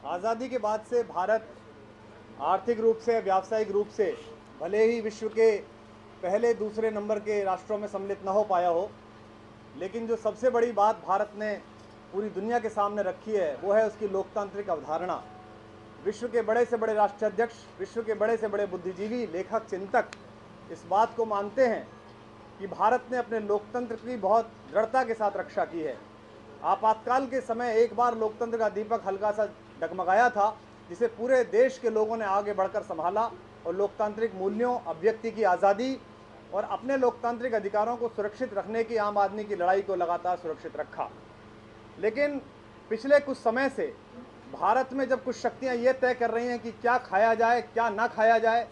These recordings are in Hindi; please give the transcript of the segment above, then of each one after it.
आज़ादी के बाद से भारत आर्थिक रूप से, व्यावसायिक रूप से भले ही विश्व के पहले दूसरे नंबर के राष्ट्रों में सम्मिलित न हो पाया हो, लेकिन जो सबसे बड़ी बात भारत ने पूरी दुनिया के सामने रखी है वो है उसकी लोकतांत्रिक अवधारणा। विश्व के बड़े से बड़े राष्ट्राध्यक्ष, विश्व के बड़े से बड़े बुद्धिजीवी, लेखक, चिंतक इस बात को मानते हैं कि भारत ने अपने लोकतंत्र की बहुत दृढ़ता के साथ रक्षा की है। आपातकाल के समय एक बार लोकतंत्र का दीपक हल्का सा डगमगाया था, जिसे पूरे देश के लोगों ने आगे बढ़कर संभाला और लोकतांत्रिक मूल्यों, अभिव्यक्ति की आज़ादी और अपने लोकतांत्रिक अधिकारों को सुरक्षित रखने की आम आदमी की लड़ाई को लगातार सुरक्षित रखा। लेकिन पिछले कुछ समय से भारत में जब कुछ शक्तियां ये तय कर रही हैं कि क्या खाया जाए, क्या ना खाया जाए,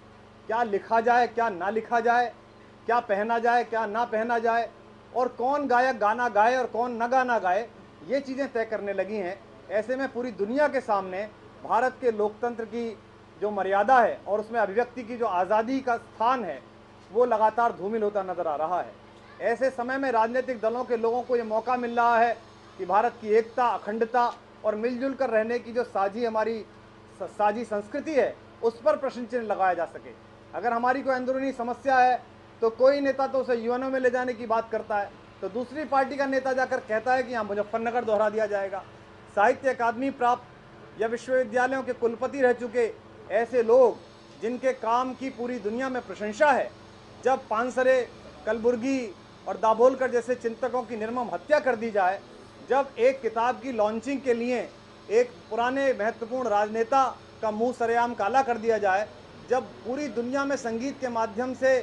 क्या लिखा जाए, क्या ना लिखा जाए, क्या पहना जाए, क्या ना पहना जाए, और कौन गायक गाना गाए और कौन न गाना गाए, ये चीज़ें तय करने लगी हैं। ऐसे में पूरी दुनिया के सामने भारत के लोकतंत्र की जो मर्यादा है और उसमें अभिव्यक्ति की जो आज़ादी का स्थान है वो लगातार धूमिल होता नजर आ रहा है। ऐसे समय में राजनीतिक दलों के लोगों को ये मौका मिल रहा है कि भारत की एकता, अखंडता और मिलजुल कर रहने की जो साझी संस्कृति है उस पर प्रश्न चिन्ह लगाया जा सके। अगर हमारी कोई अंदरूनी समस्या है तो कोई नेता तो उसे यूएनओ में ले जाने की बात करता है, तो दूसरी पार्टी का नेता जाकर कहता है कि यहाँ मुजफ्फरनगर दोहरा दिया जाएगा। साहित्य अकादमी प्राप्त या विश्वविद्यालयों के कुलपति रह चुके ऐसे लोग जिनके काम की पूरी दुनिया में प्रशंसा है, जब पानसरे, कलबुर्गी और दाभोलकर जैसे चिंतकों की निर्मम हत्या कर दी जाए, जब एक किताब की लॉन्चिंग के लिए एक पुराने महत्वपूर्ण राजनेता का मुंह सरेआम काला कर दिया जाए, जब पूरी दुनिया में संगीत के माध्यम से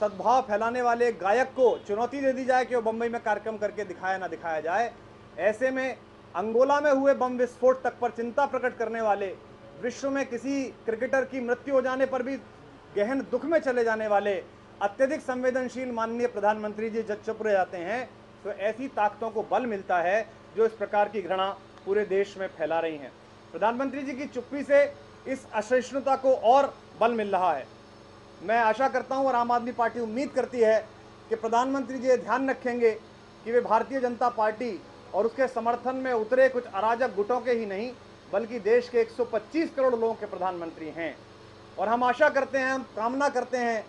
सद्भाव फैलाने वाले एक गायक को चुनौती दे दी जाए कि वो बम्बई में कार्यक्रम करके दिखाया ना दिखाया जाए, ऐसे में अंगोला में हुए बम विस्फोट तक पर चिंता प्रकट करने वाले, विश्व में किसी क्रिकेटर की मृत्यु हो जाने पर भी गहन दुख में चले जाने वाले अत्यधिक संवेदनशील माननीय प्रधानमंत्री जी जब चुप रह जाते हैं तो ऐसी ताकतों को बल मिलता है जो इस प्रकार की घृणा पूरे देश में फैला रही हैं। प्रधानमंत्री जी की चुप्पी से इस असहिष्णुता को और बल मिल रहा है। मैं आशा करता हूं और आम आदमी पार्टी उम्मीद करती है कि प्रधानमंत्री जी ध्यान रखेंगे कि वे भारतीय जनता पार्टी और उसके समर्थन में उतरे कुछ अराजक गुटों के ही नहीं बल्कि देश के 125 करोड़ लोगों के प्रधानमंत्री हैं। और हम आशा करते हैं, हम कामना करते हैं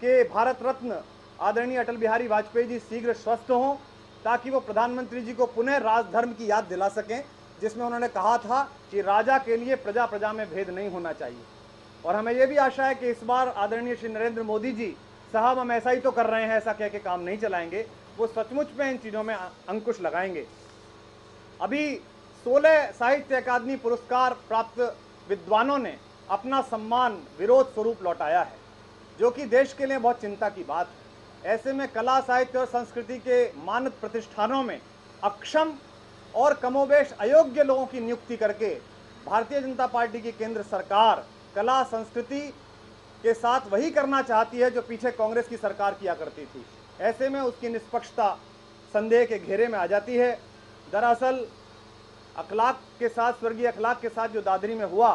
कि भारत रत्न आदरणीय अटल बिहारी वाजपेयी जी शीघ्र स्वस्थ हों ताकि वो प्रधानमंत्री जी को पुनः राजधर्म की याद दिला सकें, जिसमें उन्होंने कहा था कि राजा के लिए प्रजा प्रजा में भेद नहीं होना चाहिए। और हमें यह भी आशा है कि इस बार आदरणीय श्री नरेंद्र मोदी जी साहब हम ऐसा ही तो कर रहे हैं ऐसा कह के काम नहीं चलाएंगे, वो सचमुच में इन चीज़ों में अंकुश लगाएंगे। अभी 16 साहित्य अकादमी पुरस्कार प्राप्त विद्वानों ने अपना सम्मान विरोध स्वरूप लौटाया है, जो कि देश के लिए बहुत चिंता की बात है। ऐसे में कला, साहित्य और संस्कृति के मानद प्रतिष्ठानों में अक्षम और कमोबेश अयोग्य लोगों की नियुक्ति करके भारतीय जनता पार्टी की केंद्र सरकार कला संस्कृति के साथ वही करना चाहती है जो पीछे कांग्रेस की सरकार किया करती थी। ऐसे में उसकी निष्पक्षता संदेह के घेरे में आ जाती है। दरअसल अखलाक के साथ, स्वर्गीय अखलाक के साथ जो दादरी में हुआ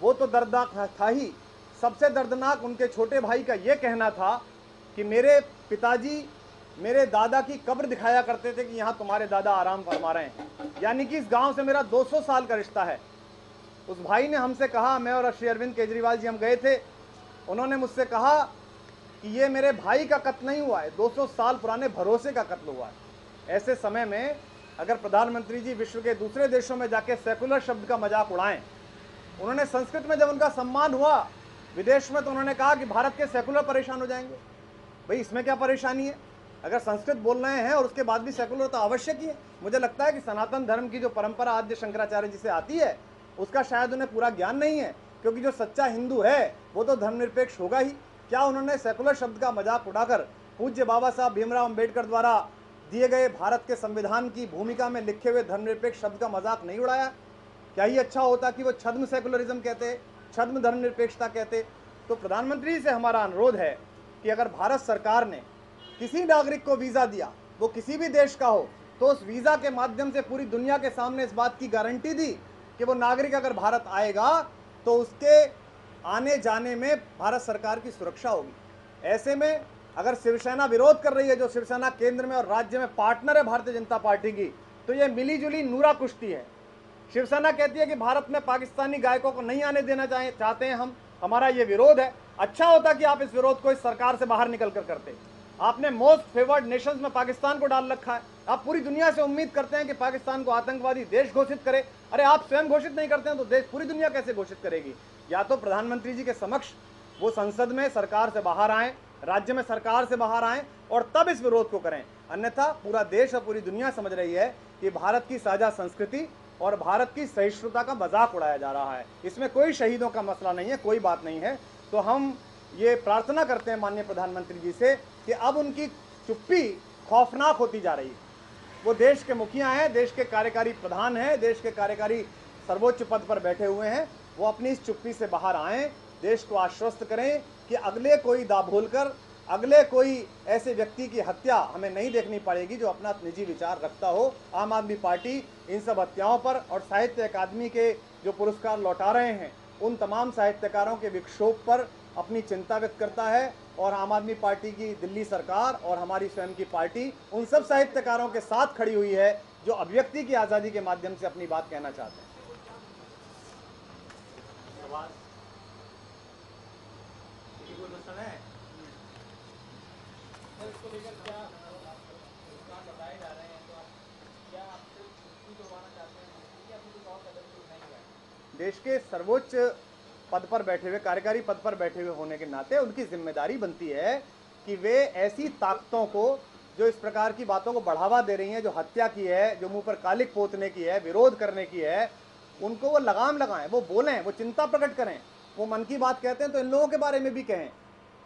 वो तो दर्दनाक था ही। सबसे दर्दनाक उनके छोटे भाई का ये कहना था कि मेरे पिताजी मेरे दादा की कब्र दिखाया करते थे कि यहाँ तुम्हारे दादा आराम फरमा रहे हैं, यानी कि इस गांव से मेरा 200 साल का रिश्ता है। उस भाई ने हमसे कहा, मैं और श्री अरविंद केजरीवाल जी हम गए थे, उन्होंने मुझसे कहा कि ये मेरे भाई का कत्ल नहीं हुआ है, 200 साल पुराने भरोसे का कत्ल हुआ है। ऐसे समय में अगर प्रधानमंत्री जी विश्व के दूसरे देशों में जाके सेकुलर शब्द का मजाक उड़ाएं, उन्होंने संस्कृत में जब उनका सम्मान हुआ विदेश में तो उन्होंने कहा कि भारत के सेकुलर परेशान हो जाएंगे। भाई इसमें क्या परेशानी है? अगर संस्कृत बोल रहे हैं और उसके बाद भी सेकुलर तो आवश्यक ही है। मुझे लगता है कि सनातन धर्म की जो परंपरा आद्य शंकराचार्य जी से आती है उसका शायद उन्हें पूरा ज्ञान नहीं है, क्योंकि जो सच्चा हिंदू है वो तो धर्मनिरपेक्ष होगा ही। क्या उन्होंने सेकुलर शब्द का मजाक उड़ाकर पूज्य बाबा साहब भीमराव अम्बेडकर द्वारा दिए गए भारत के संविधान की भूमिका में लिखे हुए धर्मनिरपेक्ष शब्द का मजाक नहीं उड़ाया? क्या ही अच्छा होता कि वो छद्म सेकुलरिज्म कहते, छद्म धर्मनिरपेक्षता कहते। तो प्रधानमंत्री से हमारा अनुरोध है कि अगर भारत सरकार ने किसी नागरिक को वीज़ा दिया, वो किसी भी देश का हो, तो उस वीज़ा के माध्यम से पूरी दुनिया के सामने इस बात की गारंटी दी कि वो नागरिक अगर भारत आएगा तो उसके आने जाने में भारत सरकार की सुरक्षा होगी। ऐसे में अगर शिवसेना विरोध कर रही है, जो शिवसेना केंद्र में और राज्य में पार्टनर है भारतीय जनता पार्टी की, तो ये मिली जुली नूरा कुश्ती है। शिवसेना कहती है कि भारत में पाकिस्तानी गायकों को नहीं आने देना चाहते हैं हम, हमारा ये विरोध है। अच्छा होता कि आप इस विरोध को इस सरकार से बाहर निकल कर करते। आपने मोस्ट फेवर्ड नेशंस में पाकिस्तान को डाल रखा है। आप पूरी दुनिया से उम्मीद करते हैं कि पाकिस्तान को आतंकवादी देश घोषित करे। अरे आप स्वयं घोषित नहीं करते हैं तो देश पूरी दुनिया कैसे घोषित करेगी? या तो प्रधानमंत्री जी के समक्ष वो संसद में सरकार से बाहर आए, राज्य में सरकार से बाहर आए और तब इस विरोध को करें, अन्यथा पूरा देश और पूरी दुनिया समझ रही है कि भारत की साझा संस्कृति और भारत की सहिष्णुता का मजाक उड़ाया जा रहा है। इसमें कोई शहीदों का मसला नहीं है, कोई बात नहीं है। तो हम ये प्रार्थना करते हैं माननीय प्रधानमंत्री जी से कि अब उनकी चुप्पी खौफनाक होती जा रही है। वो देश के मुखिया हैं, देश के कार्यकारी प्रधान हैं, देश के कार्यकारी सर्वोच्च पद पर बैठे हुए हैं। वो अपनी इस चुप्पी से बाहर आएँ, देश को आश्वस्त करें कि अगले कोई दाभोल कर, अगले कोई ऐसे व्यक्ति की हत्या हमें नहीं देखनी पड़ेगी जो अपना निजी विचार रखता हो। आम आदमी पार्टी इन सब हत्याओं पर और साहित्य अकादमी के जो पुरस्कार लौटा रहे हैं उन तमाम साहित्यकारों के विक्षोभ पर अपनी चिंता व्यक्त करता है। और आम आदमी पार्टी की दिल्ली सरकार और हमारी स्वयं की पार्टी उन सब साहित्यकारों के साथ खड़ी हुई है जो अभिव्यक्ति की आज़ादी के माध्यम से अपनी बात कहना चाहते हैं। देश के सर्वोच्च पद पर बैठे हुए, कार्यकारी पद पर बैठे हुए होने के नाते उनकी जिम्मेदारी बनती है कि वे ऐसी ताकतों को जो इस प्रकार की बातों को बढ़ावा दे रही हैं, जो हत्या की है, जो मुंह पर कालिक पोतने की है, विरोध करने की है, उनको वो लगाम लगाएं, वो बोलें, वो चिंता प्रकट करें। वो मन की बात कहते हैं तो इन लोगों के बारे में भी कहें।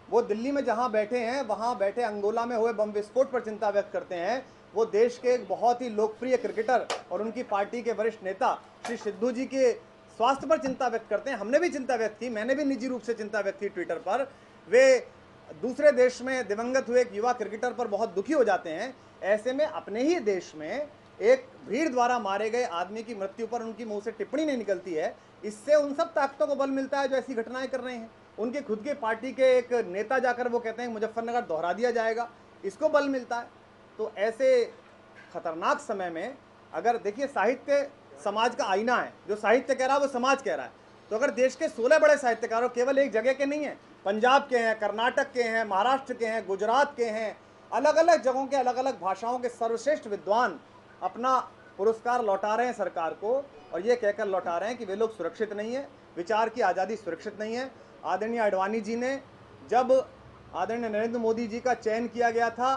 वो दिल्ली में जहाँ बैठे हैं, वहाँ बैठे अंगोला में हुए बम विस्फोट पर चिंता व्यक्त करते हैं। वो देश के एक बहुत ही लोकप्रिय क्रिकेटर और उनकी पार्टी के वरिष्ठ नेता श्री सिद्धू जी के स्वास्थ्य पर चिंता व्यक्त करते हैं। हमने भी चिंता व्यक्त की, मैंने भी निजी रूप से चिंता व्यक्त की ट्विटर पर। वे दूसरे देश में दिवंगत हुए एक युवा क्रिकेटर पर बहुत दुखी हो जाते हैं। ऐसे में अपने ही देश में एक भीड़ द्वारा मारे गए आदमी की मृत्यु पर उनकी मुंह से टिप्पणी नहीं निकलती है। इससे उन सब ताकतों को बल मिलता है जो ऐसी घटनाएं कर रहे हैं। उनके खुद के पार्टी के एक नेता जाकर वो कहते हैं मुजफ्फरनगर दोहरा दिया जाएगा, इसको बल मिलता है। तो ऐसे खतरनाक समय में अगर देखिए, साहित्य समाज का आईना है, जो साहित्य कह रहा है वो समाज कह रहा है। तो अगर देश के 16 बड़े साहित्यकारों, केवल एक जगह के नहीं हैं, पंजाब के हैं, कर्नाटक के हैं, महाराष्ट्र के हैं, गुजरात के हैं, अलग अलग जगहों के अलग अलग भाषाओं के सर्वश्रेष्ठ विद्वान अपना पुरस्कार लौटा रहे हैं सरकार को, और ये कहकर लौटा रहे हैं कि वे लोग सुरक्षित नहीं है, विचार की आज़ादी सुरक्षित नहीं है। आदरणीय आडवाणी जी ने, जब आदरणीय नरेंद्र मोदी जी का चयन किया गया था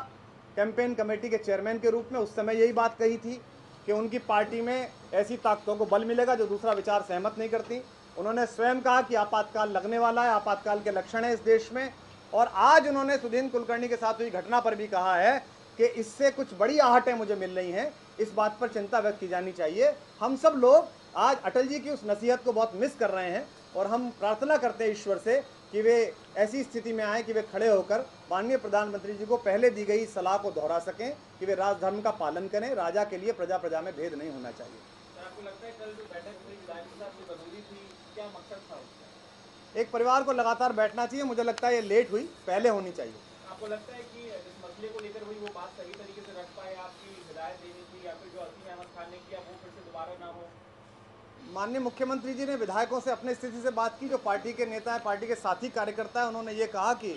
कैंपेन कमेटी के चेयरमैन के रूप में, उस समय यही बात कही थी कि उनकी पार्टी में ऐसी ताकतों को बल मिलेगा जो दूसरा विचार सहमत नहीं करती। उन्होंने स्वयं कहा कि आपातकाल लगने वाला है, आपातकाल के लक्षण है इस देश में। और आज उन्होंने सुधीन कुलकर्णी के साथ हुई घटना पर भी कहा है कि इससे कुछ बड़ी आहटें मुझे मिल रही हैं, इस बात पर चिंता व्यक्त की जानी चाहिए। हम सब लोग आज अटल जी की उस नसीहत को बहुत मिस कर रहे हैं और हम प्रार्थना करते हैं ईश्वर से कि वे ऐसी स्थिति में आए कि वे खड़े होकर माननीय प्रधानमंत्री जी को पहले दी गई सलाह को दोहरा सकें कि वे राजधर्म का पालन करें। राजा के लिए प्रजा प्रजा में भेद नहीं होना चाहिए। आपको लगता है कल जो बैठक हुई विधायक के साथ बदूरी थी, क्या मकसद था उसका? एक परिवार को लगातार बैठना चाहिए। मुझे लगता है ये लेट हुई, पहले होनी चाहिए। आपको लगता है कि इस मसले को लेकर हुई वो बात सही तरीके से रख पाए? आपकी हिदायत देनी थी या फिर जो असीम अहमद खान ने किया वो फिर से दोबारा ना हो? माननीय मुख्यमंत्री जी ने विधायकों से अपनी स्थिति से बात की। जो पार्टी के नेता है, पार्टी के साथी कार्यकर्ता है, उन्होंने ये कहा कि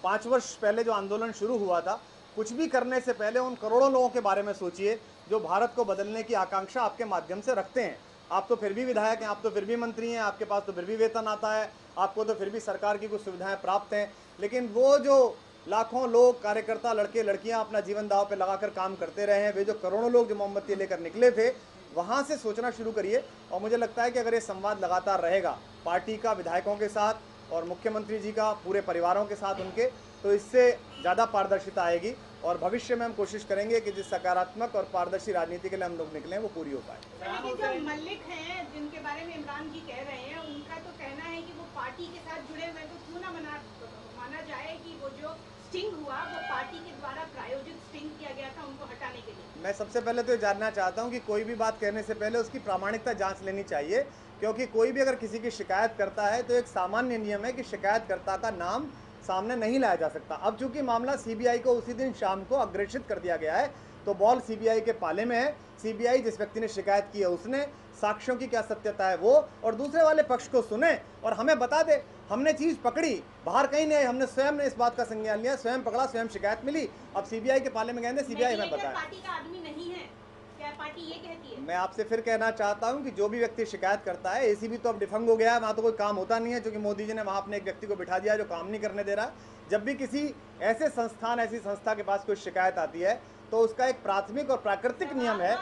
5 वर्ष पहले जो आंदोलन शुरू हुआ था, कुछ भी करने से पहले उन करोड़ों लोगों के बारे में सोचिए जो भारत को बदलने की आकांक्षा आपके माध्यम से रखते हैं। आप तो फिर भी विधायक हैं, आप तो फिर भी मंत्री हैं, आपके पास तो फिर भी वेतन आता है, आपको तो फिर भी सरकार की कुछ सुविधाएं प्राप्त हैं, लेकिन वो जो लाखों लोग, कार्यकर्ता, लड़के लड़कियां अपना जीवन दांव पे लगाकर काम करते रहे हैं, वे जो करोड़ों लोग जो मोमबत्ती लेकर निकले थे, वहाँ से सोचना शुरू करिए। और मुझे लगता है कि अगर ये संवाद लगातार रहेगा पार्टी का विधायकों के साथ और मुख्यमंत्री जी का पूरे परिवारों के साथ उनके, तो इससे ज़्यादा पारदर्शिता आएगी और भविष्य में हम कोशिश करेंगे कि जिस सकारात्मक और पारदर्शी राजनीति के लिए हम लोग निकले वो पूरी हो पाए। लेकिन जो मल्लिक हैं जिनके बारे में इमरान जी कह रहे हैं, उनका तो कहना है कि वो पार्टी के साथ जुड़े हुए, तो क्यों ना माना जाए कि वो जो स्टिंग हुआ वो पार्टी के द्वारा प्रायोजित स्टिंग किया गया था उनको हटाने के लिए। मैं सबसे पहले तो ये जानना चाहता हूँ कि कोई भी बात कहने से पहले उसकी प्रामाणिकता जांच लेनी चाहिए, क्योंकि कोई भी अगर किसी की शिकायत करता है तो एक सामान्य नियम है कि शिकायतकर्ता का नाम सामने नहीं लाया जा सकता। अब चूंकि मामला सीबीआई को उसी दिन शाम को अग्रेषित कर दिया गया है, तो बॉल सीबीआई के पाले में है। सीबीआई जिस व्यक्ति ने शिकायत की है उसने, साक्ष्यों की क्या सत्यता है वो, और दूसरे वाले पक्ष को सुने और हमें बता दे। हमने चीज़ पकड़ी, बाहर कहीं नहीं, हमने स्वयं ने इस बात का संज्ञान लिया, स्वयं पकड़ा, स्वयं शिकायत मिली। अब सीबीआई के पाले में गए, सीबीआई हमें बताया। पार्टी का आदमी नहीं है, क्या पार्टी ये कहती है? मैं आपसे फिर कहना चाहता हूं कि जो भी व्यक्ति शिकायत करता है, एसीबी तो अब डिफंग हो गया है, वहाँ तो कोई काम होता नहीं है, क्योंकि मोदी जी ने वहाँ अपने एक व्यक्ति को बिठा दिया जो काम नहीं करने दे रहा है। जब भी किसी ऐसे संस्थान, ऐसी संस्था के पास कोई शिकायत आती है तो उसका एक प्राथमिक और प्राकृतिक नियम है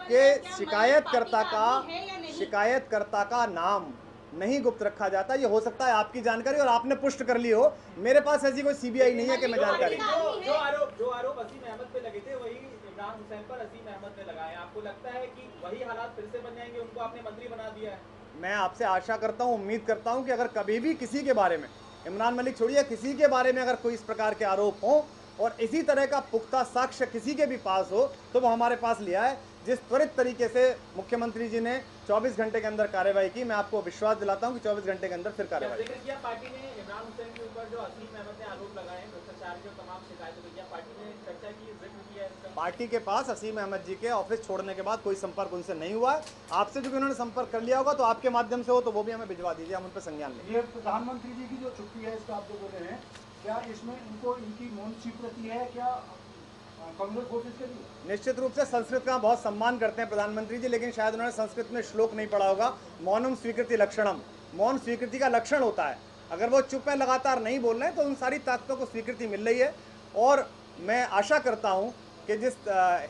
कि शिकायतकर्ता का नाम नहीं गुप्त रखा जाता। ये हो सकता है आपकी जानकारी और आपने पुष्ट कर ली हो, मेरे पास ऐसी कोई सीबीआई नहीं है कि मैं जानकारी। जो आरोप असीम अहमद पे लगे थे वही इमरान हुसैन पर असीम अहमद ने लगाए। आपको लगता है कि वही हालात फिर से बन जाएंगे? उनको आपने मंत्री बना दिया है। मैं आपसे आशा करता हूं, उम्मीद करता हूं कि अगर कभी भी किसी के बारे में, इमरान मलिक छोड़िए, किसी के बारे में अगर कोई इस प्रकार के आरोप हो और इसी तरह का पुख्ता साक्ष्य किसी के भी पास हो तो वो हमारे पास लिया है। जिस त्वरित तरीके से मुख्यमंत्री जी ने 24 घंटे के अंदर कार्रवाई की, मैं आपको विश्वास दिलाता हूं कि 24 घंटे के अंदर फिर कार्रवाई। क्या पार्टी ने इमरान हुसैन के ऊपर जो असीम अहमद ने आरोप लगाए भ्रष्टाचार के तमाम शिकायतों पर, क्या पार्टी ने चर्चा की, जिक्र किया इसका? पार्टी के पास असीम अहमद जी के ऑफिस छोड़ने के बाद कोई संपर्क उनसे नहीं हुआ है। आपसे जो उन्होंने संपर्क कर लिया होगा तो आपके माध्यम से हो तो वो भी हमें भिजवा दीजिए, हम उन पर संज्ञान लेंगे। ये प्रधानमंत्री जी की जो छुट्टी है, इसका आप जो बोले हैं, क्या इसमें इनको इनकी मौन स्वीकृति है क्या कांग्रेस फोर्सेस के लिए? निश्चित रूप से संस्कृत का बहुत सम्मान करते हैं प्रधानमंत्री जी, लेकिन शायद उन्होंने संस्कृत में श्लोक नहीं पढ़ा होगा, मौनम स्वीकृति लक्षणम। मौन स्वीकृति का लक्षण होता है। अगर वो चुप है, लगातार नहीं बोल रहे हैं, तो उन सारी ताकतों को स्वीकृति मिल रही है। और मैं आशा करता हूँ कि जिस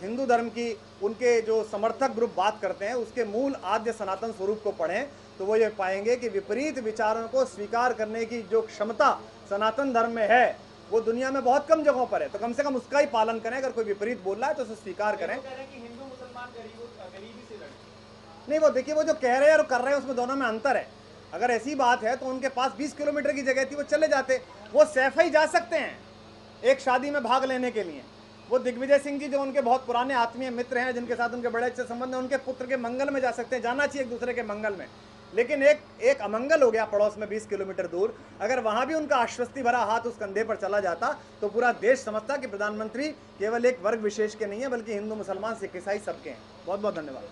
हिंदू धर्म की उनके जो समर्थक ग्रुप बात करते हैं उसके मूल आद्य सनातन स्वरूप को पढ़ें तो वो ये पाएंगे कि विपरीत विचारों को स्वीकार करने की जो क्षमता सनातन धर्म में है वो दुनिया में बहुत कम जगहों पर है। तो कम से कम उसका ही पालन करें। अगर कोई विपरीत बोल रहा है तो उसे स्वीकार करें। हिंदू मुसलमान गरीबी से लड़ते नहीं, वो देखिए, वो जो कह रहे हैं और कर रहे हैं उसमें दोनों में अंतर है। अगर ऐसी बात है तो उनके पास 20 किलोमीटर की जगह थी, वो चले जाते, वो सैफई जा सकते हैं एक शादी में भाग लेने के लिए। वो दिग्विजय सिंह जी जो उनके बहुत पुराने आत्मीय मित्र हैं, जिनके साथ उनके बड़े अच्छे संबंध हैं, उनके पुत्र के मंगल में जा सकते हैं, जाना चाहिए एक दूसरे के मंगल में। लेकिन एक अमंगल हो गया पड़ोस में 20 किलोमीटर दूर, अगर वहां भी उनका आश्वस्ति भरा हाथ उस कंधे पर चला जाता तो पूरा देश समझता कि प्रधानमंत्री केवल एक वर्ग विशेष के नहीं है बल्कि हिंदू मुसलमान सिख ईसाई सबके हैं। बहुत बहुत धन्यवाद।